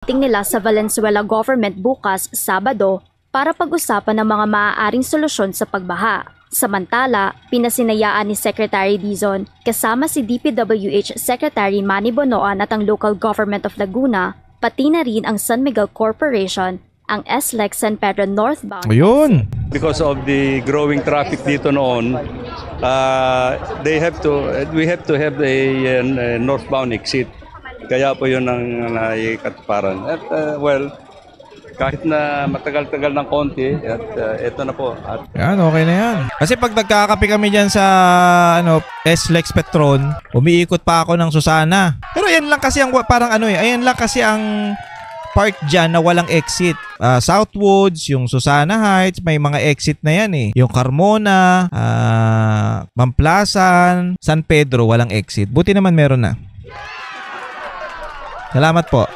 Ting nila sa Valenzuela government bukas, Sabado, para pag-usapan ng mga maaaring solusyon sa pagbaha. Samantala, pinasinayaan ni Secretary Dizon kasama si DPWH Secretary Manny Bonoan at ang local government of Laguna, pati na rin ang San Miguel Corporation, ang SLEX San Pedro northbound. Ayun. Because of the growing traffic dito noon, we have to have a northbound exit. Kaya po yun ang naikatuparan. At kahit na matagal-tagal ng konti, at eto na po. Yan, okay na yan. Kasi pag nagkakape kami dyan sa SLEX Petron, umiikot pa ako ng Susana. Pero yan lang kasi ang parang ayan lang kasi ang part dyan na walang exit. Southwoods, yung Susana Heights, may mga exit na yan eh. Yung Carmona, Mamplasan, San Pedro, walang exit. Buti naman meron na. Salamat po.